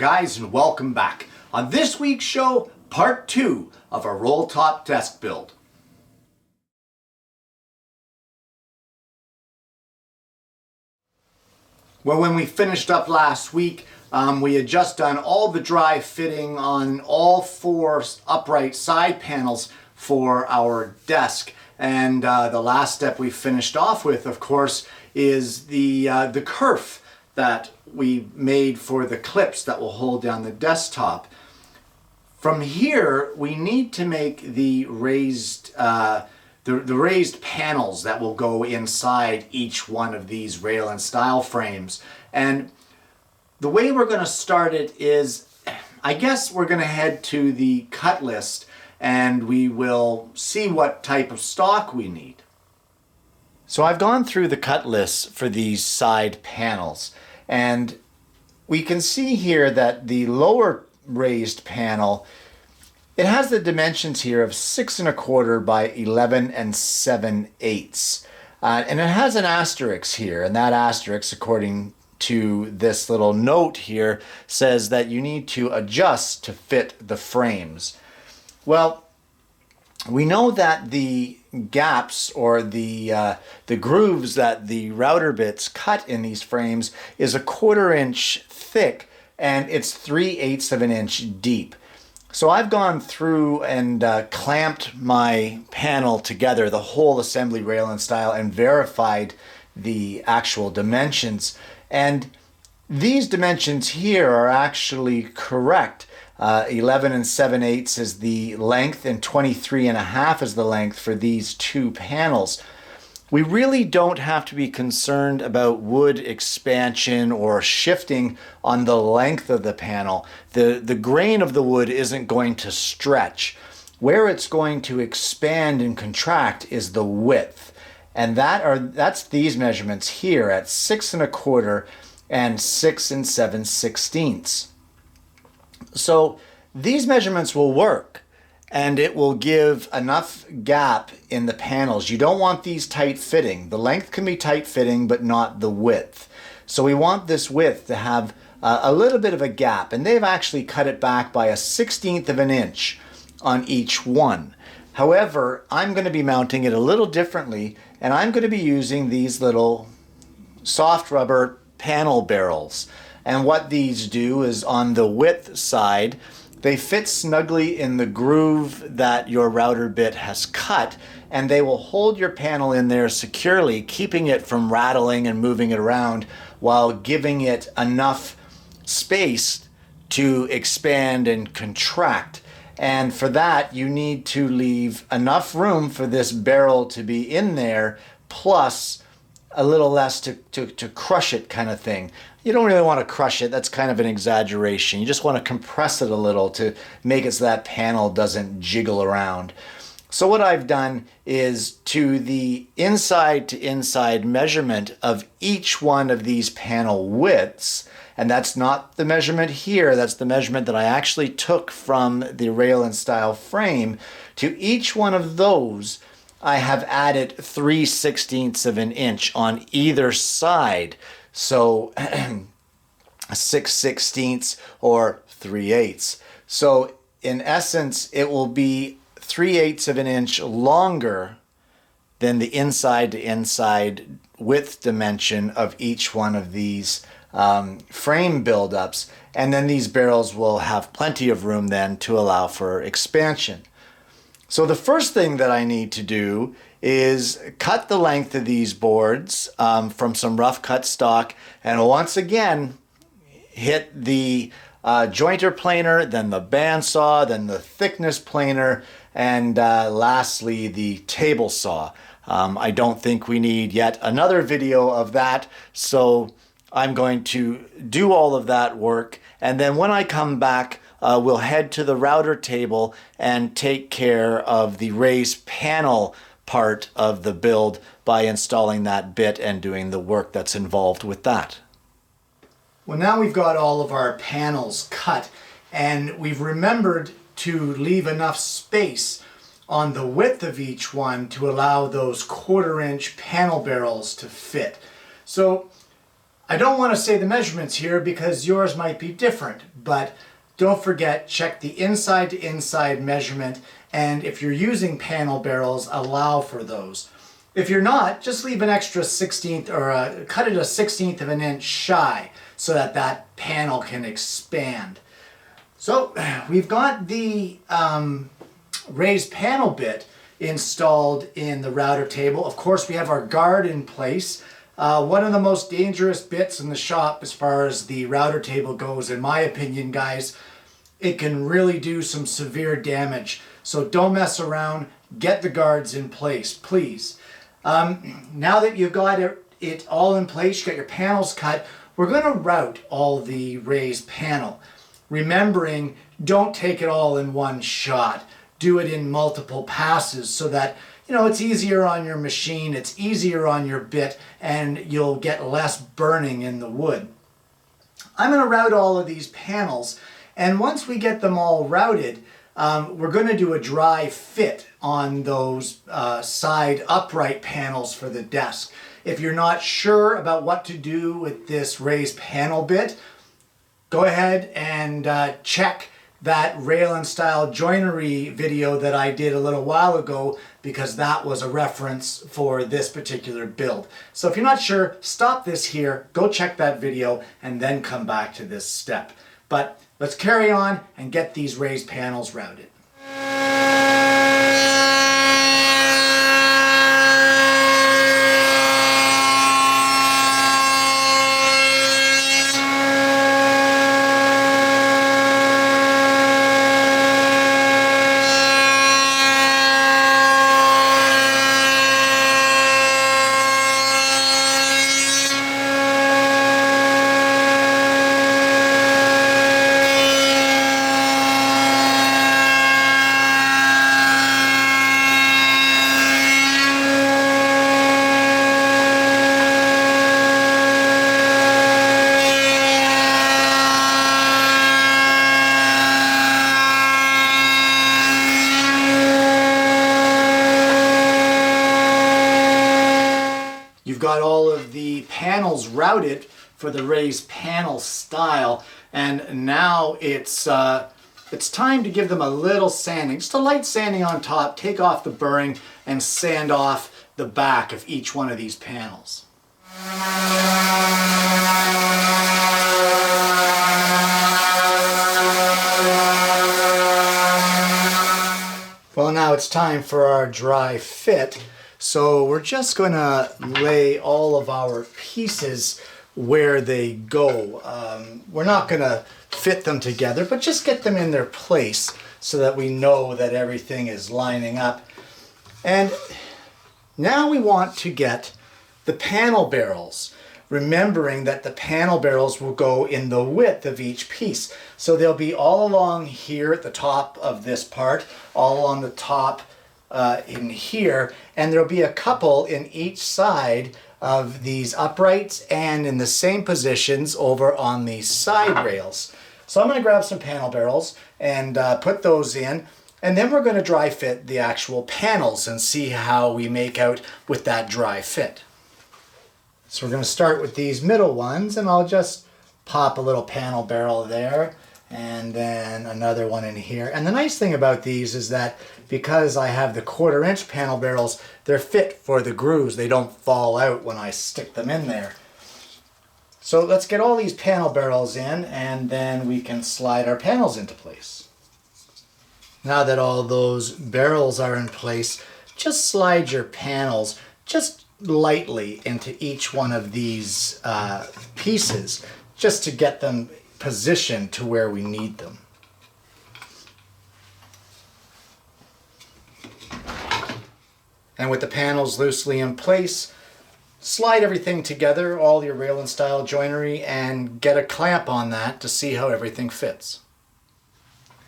guys, and welcome back. On this week's show, part 2 of a roll top desk build. Well, when we finished up last week, we had just done all the dry fitting on all 4 upright side panels for our desk. And the last step we finished off with, of course, is the kerf that we made for the clips that will hold down the desktop. From here, we need to make the raised panels that will go inside each one of these rail and style frames. And the way we're going to start it is, I guess we're going to head to the cut list and we will see what type of stock we need. So I've gone through the cut lists for these side panels, and we can see here that the lower raised panel, it has the dimensions here of 6 1/4 by 11 7/8. And it has an asterisk here, and that asterisk, according to this little note here, says that you need to adjust to fit the frames. Well, we know that the gaps or the grooves that the router bits cut in these frames is 1/4 inch thick, and it's 3/8 of an inch deep. So I've gone through and clamped my panel together, the whole assembly rail and style, and verified the actual dimensions. And these dimensions here are actually correct. 11 7/8 is the length and 23 1/2 is the length for these 2 panels. We really don't have to be concerned about wood expansion or shifting on the length of the panel. The grain of the wood isn't going to stretch. Where it's going to expand and contract is the width. And that's these measurements here at 6 1/4 and 6 7/16. So these measurements will work, and it will give enough gap in the panels. You don't want these tight fitting. The length can be tight fitting, but not the width. So we want this width to have a little bit of a gap, and they've actually cut it back by 1/16 of an inch on each one. However, I'm going to be mounting it a little differently, and I'm going to be using these little soft rubber panel barrels. And what these do is, on the width side, they fit snugly in the groove that your router bit has cut, and they will hold your panel in there securely, keeping it from rattling and moving it around while giving it enough space to expand and contract. And for that, you need to leave enough room for this barrel to be in there, plus a little less to crush it, kind of thing. You don't really want to crush it. That's kind of an exaggeration. You just want to compress it a little to make it so that panel doesn't jiggle around. So what I've done is, to the inside measurement of each one of these panel widths, and that's not the measurement here, that's the measurement that I actually took from the rail and style frame, to each one of those I have added 3/16 of an inch on either side. So 6/16 or 3/8. So in essence, it will be 3/8 of an inch longer than the inside to inside width dimension of each one of these frame buildups. And then these barrels will have plenty of room then to allow for expansion. So the first thing that I need to do is cut the length of these boards from some rough cut stock, and once again hit the jointer planer, then the bandsaw, then the thickness planer, and lastly the table saw. I don't think we need yet another video of that, so I'm going to do all of that work, and then when I come back, we'll head to the router table and take care of the raised panel part of the build by installing that bit and doing the work that's involved with that. Well, now we've got all of our panels cut, and we've remembered to leave enough space on the width of each one to allow those 1/4 inch panel barrels to fit. So I don't want to say the measurements here because yours might be different, but don't forget, check the inside to inside measurement, and if you're using panel barrels, allow for those. If you're not, just leave an extra 16th or cut it a 16th of an inch shy so that that panel can expand. So we've got the raised panel bit installed in the router table. Of course, we have our guard in place. One of the most dangerous bits in the shop as far as the router table goes, in my opinion, guys. It can really do some severe damage. So don't mess around. Get the guards in place, please. Now that you've got it all in place, you got your panels cut, we're going to route all the raised panel. Remembering, don't take it all in one shot. Do it in multiple passes so that, you know, it's easier on your machine, it's easier on your bit, and you'll get less burning in the wood. I'm going to route all of these panels, and once we get them all routed, we're going to do a dry fit on those side upright panels for the desk. If you're not sure about what to do with this raised panel bit, go ahead and check that rail and style joinery video that I did a little while ago, because that was a reference for this particular build. So if you're not sure, stop this here, go check that video, and then come back to this step. But let's carry on and get these raised panels routed. You've got all of the panels routed for the raised panel style, and now it's time to give them a little sanding, just a light sanding on top, take off the burring, and sand off the back of each one of these panels. Well, now it's time for our dry fit. So we're just going to lay all of our pieces where they go. We're not going to fit them together, but just get them in their place so that we know that everything is lining up. And now we want to get the panel barrels, remembering that the panel barrels will go in the width of each piece. So they'll be all along here at the top of this part, all along the top in here, and there'll be a couple in each side of these uprights and in the same positions over on these side rails. So I'm going to grab some panel barrels and put those in, and then we're going to dry fit the actual panels and see how we make out with that dry fit. So we're going to start with these middle ones, and I'll just pop a little panel barrel there and then another one in here. And the nice thing about these is that because I have the 1/4 inch panel barrels, they're fit for the grooves. They don't fall out when I stick them in there. So let's get all these panel barrels in, and then we can slide our panels into place. Now that all those barrels are in place, just slide your panels just lightly into each one of these pieces, just to get them positioned to where we need them. And with the panels loosely in place, slide everything together, all your rail and style joinery, and get a clamp on that to see how everything fits.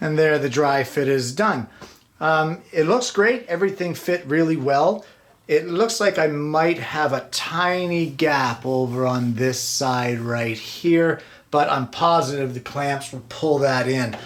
And there, the dry fit is done. It looks great, everything fit really well. It looks like I might have a tiny gap over on this side right here, but I'm positive the clamps will pull that in.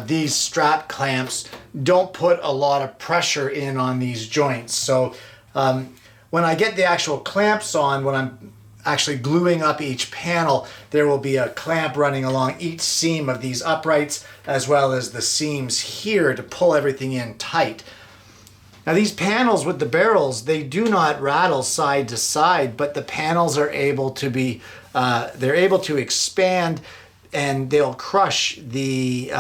These strap clamps don't put a lot of pressure in on these joints. So when I get the actual clamps on, when I'm actually gluing up each panel, there will be a clamp running along each seam of these uprights, as well as the seams here to pull everything in tight. Now these panels with the barrels, they do not rattle side to side, but the panels are able to be, they're able to expand, and they'll crush the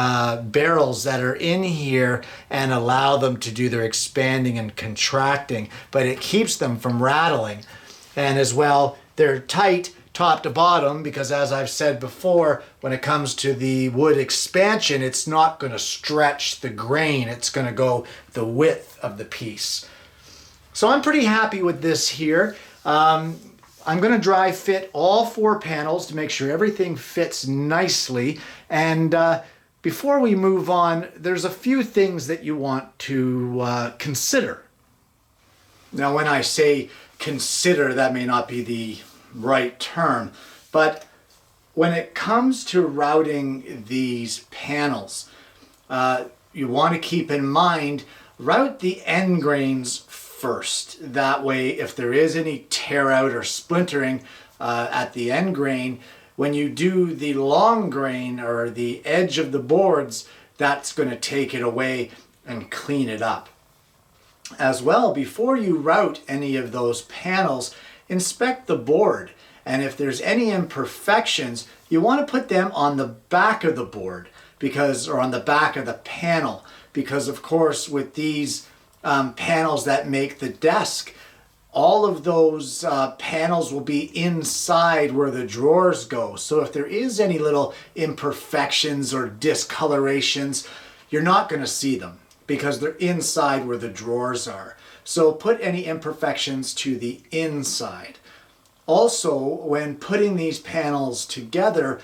barrels that are in here and allow them to do their expanding and contracting, but it keeps them from rattling. And as well, they're tight top to bottom because, as I've said before, when it comes to the wood expansion, it's not going to stretch the grain. It's going to go the width of the piece. So I'm pretty happy with this here. I'm going to dry fit all 4 panels to make sure everything fits nicely. And before we move on, there's a few things that you want to consider. Now, when I say consider, that may not be the right term, but when it comes to routing these panels, you want to keep in mind, route the end grains first. That way, if there is any tear out or splintering at the end grain, when you do the long grain or the edge of the boards, that's going to take it away and clean it up. As well, before you route any of those panels, inspect the board. And if there's any imperfections, you want to put them on the back of the board, or on the back of the panel, because of course with these panels that make the desk, all of those panels will be inside where the drawers go. So if there is any little imperfections or discolorations, you're not going to see them, because they're inside where the drawers are. So put any imperfections to the inside. Also, when putting these panels together,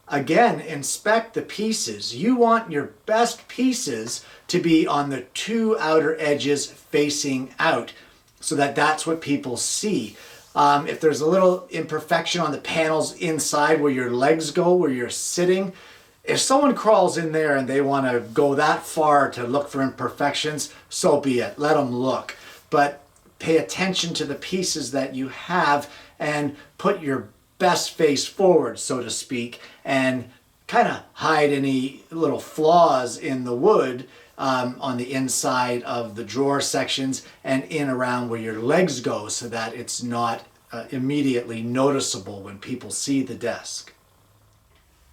again, inspect the pieces. You want your best pieces to be on the 2 outer edges facing out, so that that's what people see. If there's a little imperfection on the panels inside where your legs go, where you're sitting, if someone crawls in there and they want to go that far to look for imperfections, so be it. Let them look. But pay attention to the pieces that you have and put your best face forward, so to speak, and kind of hide any little flaws in the wood on the inside of the drawer sections and in around where your legs go, so that it's not immediately noticeable when people see the desk.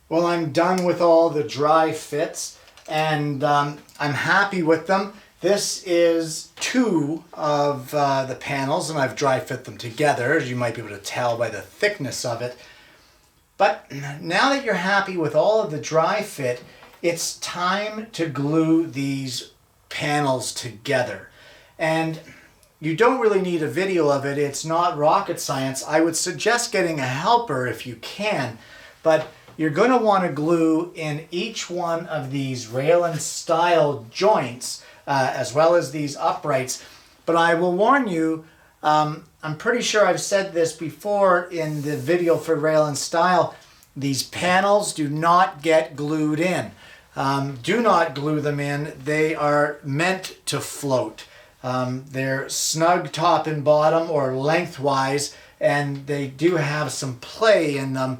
Well, I'm done with all the dry fits, and I'm happy with them. This is 2 of the panels, and I've dry fit them together, as you might be able to tell by the thickness of it. But now that you're happy with all of the dry fit, it's time to glue these panels together. And you don't really need a video of it. It's not rocket science. I would suggest getting a helper if you can, but you're going to want to glue in each one of these rail and stile joints, as well as these uprights. But I will warn you, I'm pretty sure I've said this before in the video for rail and stile, these panels do not get glued in. Do not glue them in. They are meant to float. They're snug top and bottom or lengthwise, and they do have some play in them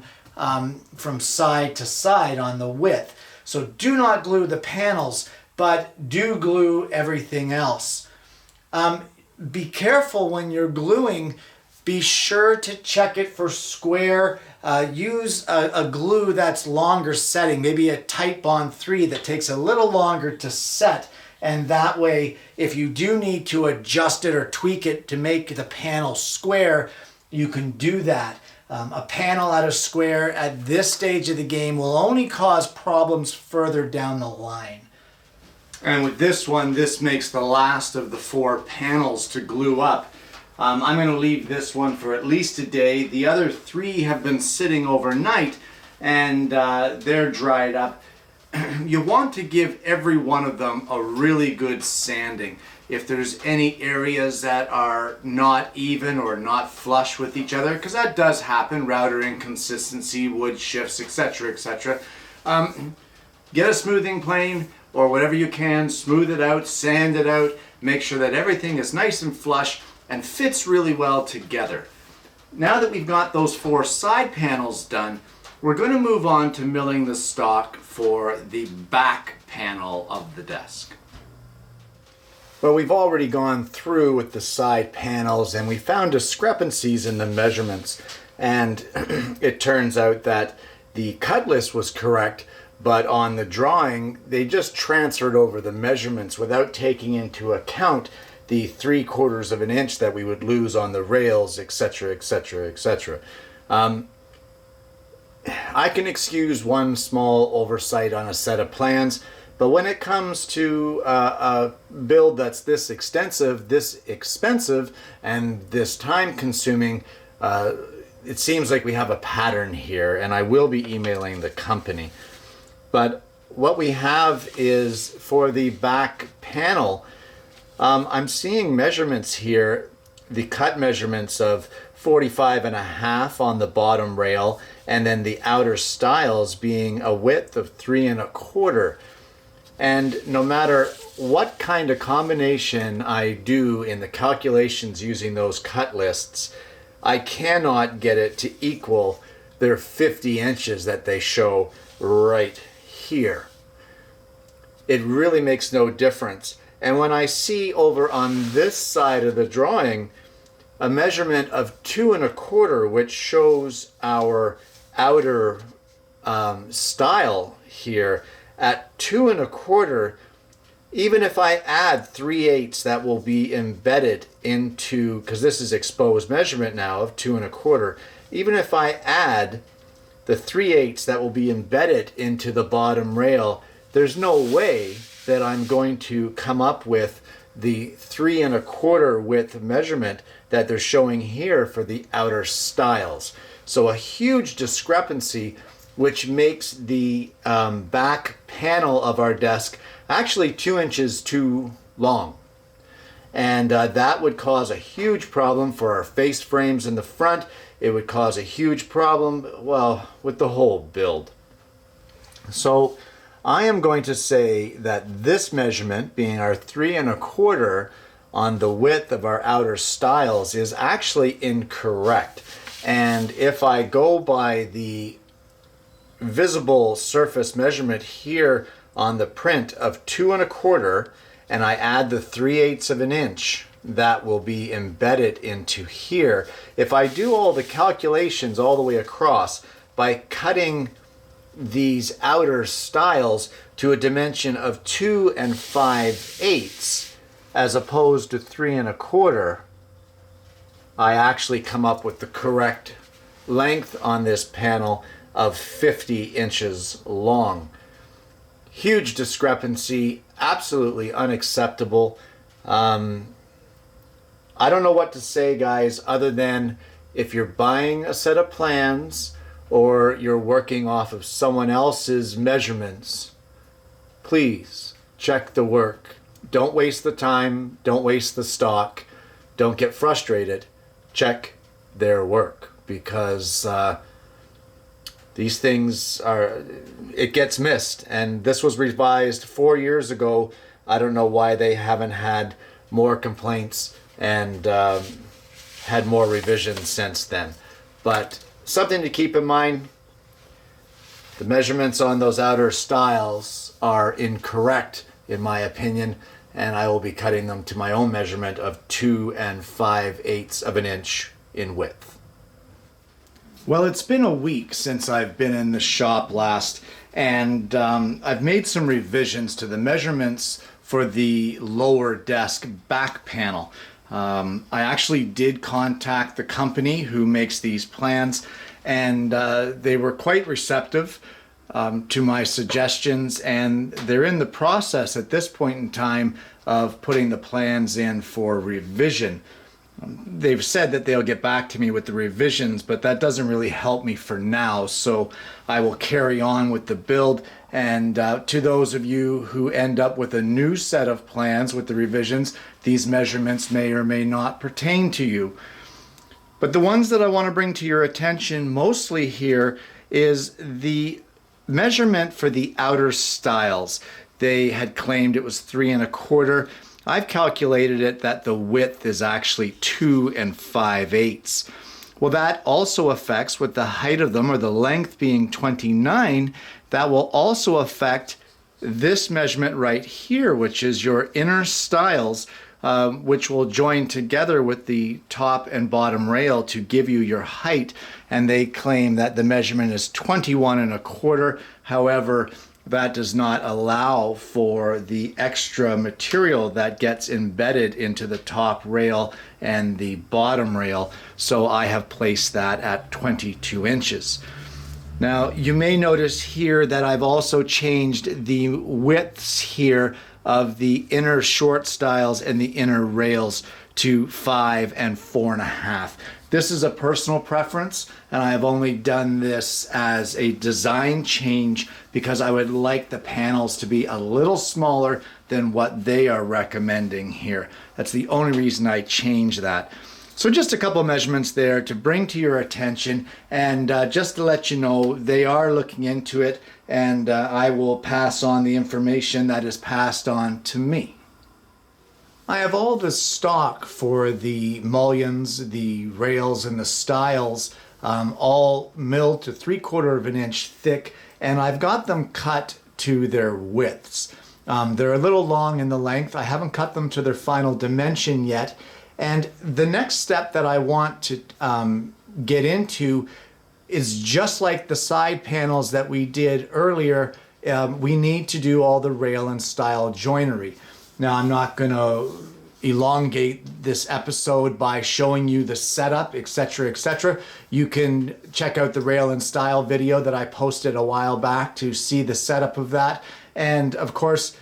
from side to side on the width. So do not glue the panels, but do glue everything else. Be careful when you're gluing. Be sure to check it for square. Use a glue that's longer setting, maybe a Tight Bond 3 that takes a little longer to set, and that way if you do need to adjust it or tweak it to make the panel square, you can do that. A panel out of square at this stage of the game will only cause problems further down the line. And with this one, this makes the last of the 4 panels to glue up. I'm going to leave this one for at least a day. The other 3 have been sitting overnight, and they're dried up. You want to give every one of them a really good sanding. If there's any areas that are not even or not flush with each other, because that does happen, router inconsistency, wood shifts, etc., etc. Get a smoothing plane or whatever you can, smooth it out, sand it out, make sure that everything is nice and flush and fits really well together. Now that we've got those 4 side panels done, we're going to move on to milling the stock for the back panel of the desk. Well, we've already gone through with the side panels and we found discrepancies in the measurements, and it turns out that the cut list was correct, but on the drawing they just transferred over the measurements without taking into account the 3/4 of an inch that we would lose on the rails, etc., etc., etc. I can excuse one small oversight on a set of plans, but when it comes to a build that's this extensive, this expensive, and this time consuming, it seems like we have a pattern here, and I will be emailing the company. But what we have is for the back panel, I'm seeing measurements here, the cut measurements of 45.5 on the bottom rail, and then the outer stiles being a width of 3.25. And no matter what kind of combination I do in the calculations using those cut lists, I cannot get it to equal their 50 inches that they show right here. It really makes no difference. And when I see over on this side of the drawing a measurement of 2.25, which shows our outer stile here at 2.25, even if I add 3/8 that will be embedded into, because this is exposed measurement now of 2.25, even if I add the 3/8 that will be embedded into the bottom rail, there's no way that I'm going to come up with the 3.25 width measurement that they're showing here for the outer stiles. So a huge discrepancy, which makes the back panel of our desk actually 2 inches too long. And that would cause a huge problem for our face frames in the front. It would cause a huge problem, well, with the whole build. So I am going to say that this measurement, being our 3.25 on the width of our outer stiles, is actually incorrect. And if I go by the visible surface measurement here on the print of 2.25, and I add the 3/8 of an inch that will be embedded into here, if I do all the calculations all the way across by cutting these outer stiles to a dimension of 2 5/8 as opposed to 3.25, I actually come up with the correct length on this panel of 50 inches long. Huge discrepancy, absolutely unacceptable. I don't know what to say, guys, other than if you're buying a set of plans or you're working off of someone else's measurements, please check the work. Don't waste the time, don't waste the stock, don't get frustrated. Check their work, because these things it gets missed, and this was revised 4 years ago. I don't know why they haven't had more complaints and had more revisions since then. But something to keep in mind, the measurements on those outer stiles are incorrect in my opinion, and I will be cutting them to my own measurement of 2 5/8 of an inch in width. Well, it's been a week since I've been in the shop last, and I've made some revisions to the measurements for the lower desk back panel. I actually did contact the company who makes these plans, and they were quite receptive to my suggestions, and they're in the process at this point in time of putting the plans in for revision. They've said that they'll get back to me with the revisions, but that doesn't really help me for now, so I will carry on with the build. And to those of you who end up with a new set of plans with the revisions, these measurements may or may not pertain to you. But the ones that I want to bring to your attention mostly here is the measurement for the outer stiles. They had claimed it was 3 1/4. I've calculated it that the width is actually 2 5/8. Well, that also affects, with the height of them, or the length being 29, that will also affect this measurement right here, which is your inner stiles, which will join together with the top and bottom rail to give you your height. And they claim that the measurement is 21 1/4. However, that does not allow for the extra material that gets embedded into the top rail and the bottom rail. So I have placed that at 22 inches. Now, you may notice here that I've also changed the widths here of the inner short stiles and the inner rails to 5 and 4.5. This is a personal preference, and I have only done this as a design change because I would like the panels to be a little smaller than what they are recommending here. That's the only reason I changed that. So just a couple of measurements there to bring to your attention, and just to let you know, they are looking into it, and I will pass on the information that is passed on to me. I have all the stock for the mullions, the rails, and the stiles, all milled to 3/4 inch thick, and I've got them cut to their widths. They're a little long in the length. I haven't cut them to their final dimension yet. And the next step that I want to get into is just like the side panels that we did earlier. We need to do all the rail and stile joinery. Now, I'm not going to elongate this episode by showing you the setup, etc., etc. You can check out the rail and stile video that I posted a while back to see the setup of that. And of course,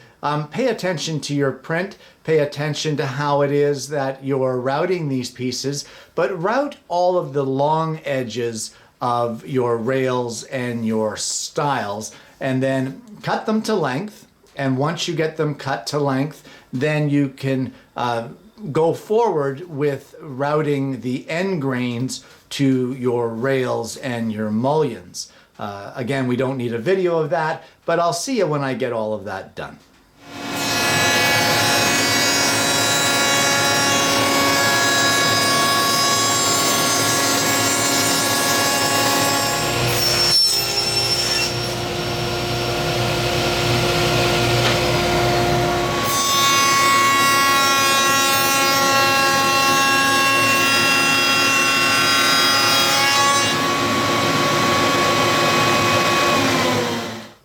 pay attention to your print, pay attention to how it is that you're routing these pieces, but route all of the long edges of your rails and your stiles, and then cut them to length. And once you get them cut to length, then you can go forward with routing the end grains to your rails and your mullions. Again, we don't need a video of that, but I'll see you when I get all of that done.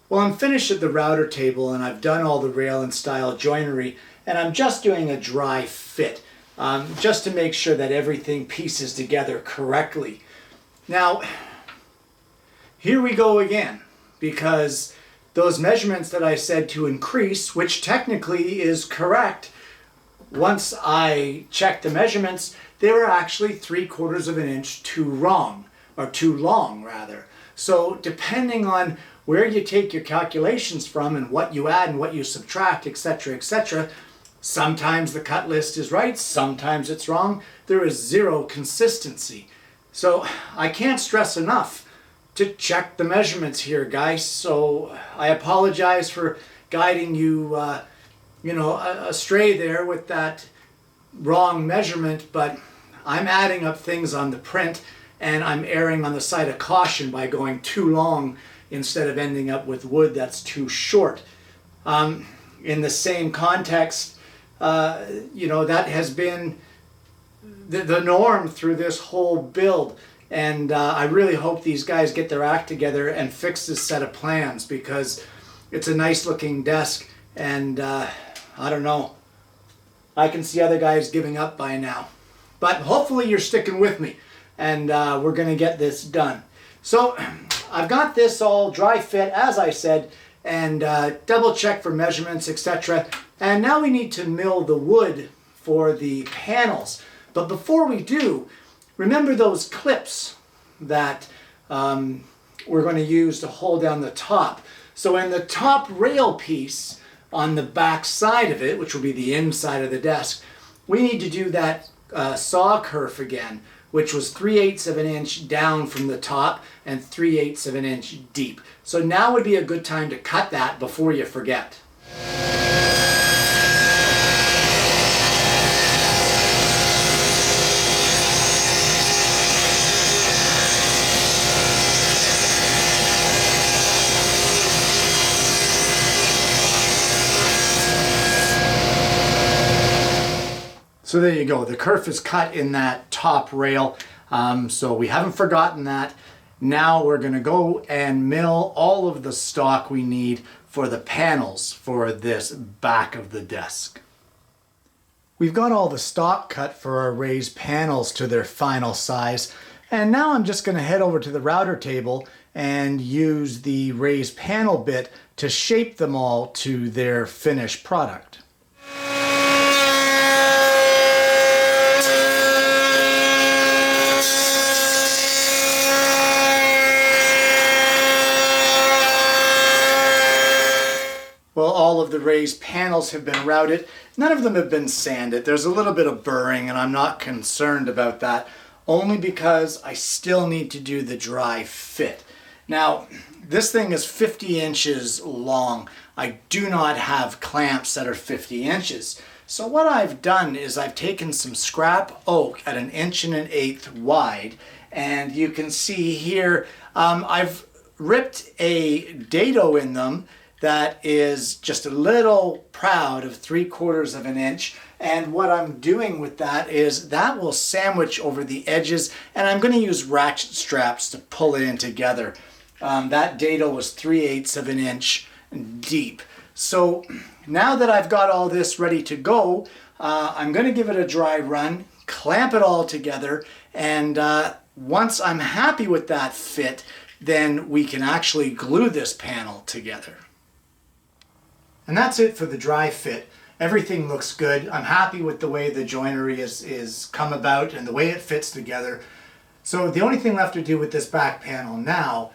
Well, I'm finished at the router table, and I've done all the rail and stile joinery, and I'm just doing a dry fit, just to make sure that everything pieces together correctly. Now, here we go again, because those measurements that I said to increase, which technically is correct, once I checked the measurements, they were actually 3/4 inch too wrong, or too long rather. So depending on where you take your calculations from and what you add and what you subtract, etc., etc., sometimes the cut list is right, sometimes it's wrong. There is zero consistency. So I can't stress enough to check the measurements here, guys. So I apologize for guiding you, astray there with that wrong measurement, but I'm adding up things on the print, and I'm erring on the side of caution by going too long instead of ending up with wood that's too short. In the same context, that has been the norm through this whole build. And I really hope these guys get their act together and fix this set of plans, because it's a nice looking desk, and I don't know. I can see other guys giving up by now. But hopefully you're sticking with me, and we're going to get this done. So I've got this all dry fit, as I said, and double check for measurements, etc. And now we need to mill the wood for the panels. But before we do, remember those clips that we're going to use to hold down the top. So in the top rail piece, on the back side of it, which will be the inside of the desk, we need to do that saw kerf again, which was 3/8 inch down from the top and 3/8 inch deep. So now would be a good time to cut that before you forget. So there you go, the kerf is cut in that top rail, so we haven't forgotten that. Now we're going to go and mill all of the stock we need for the panels for this back of the desk. We've got all the stock cut for our raised panels to their final size, and now I'm just going to head over to the router table and use the raised panel bit to shape them all to their finished product. Well, all of the raised panels have been routed. None of them have been sanded. There's a little bit of burring, and I'm not concerned about that, only because I still need to do the dry fit. Now, this thing is 50 inches long. I do not have clamps that are 50 inches. So what I've done is I've taken some scrap oak at 1.125 inches wide, and you can see here I've ripped a dado in them that is just a little proud of 3/4 inch, and what I'm doing with that is that will sandwich over the edges, and I'm going to use ratchet straps to pull it in together. That dado was 3/8 inch deep. So now that I've got all this ready to go, I'm going to give it a dry run, clamp it all together, and once I'm happy with that fit, then we can actually glue this panel together. And that's it for the dry fit. Everything looks good. I'm happy with the way the joinery is come about and the way it fits together. So the only thing left to do with this back panel now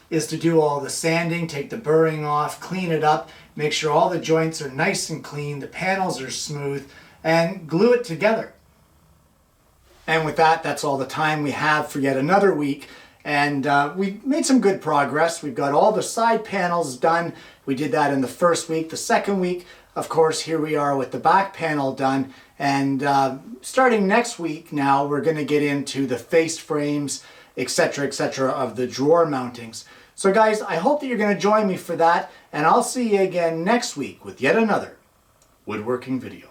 is to do all the sanding, take the burring off, clean it up, make sure all the joints are nice and clean, the panels are smooth, and glue it together. And with that, that's all the time we have for yet another week. And we made some good progress. We've got all the side panels done. We did that in the first week. The second week, of course, here we are with the back panel done. And starting next week now, we're going to get into the face frames, etc., of the drawer mountings. So guys, I hope that you're going to join me for that. And I'll see you again next week with yet another woodworking video.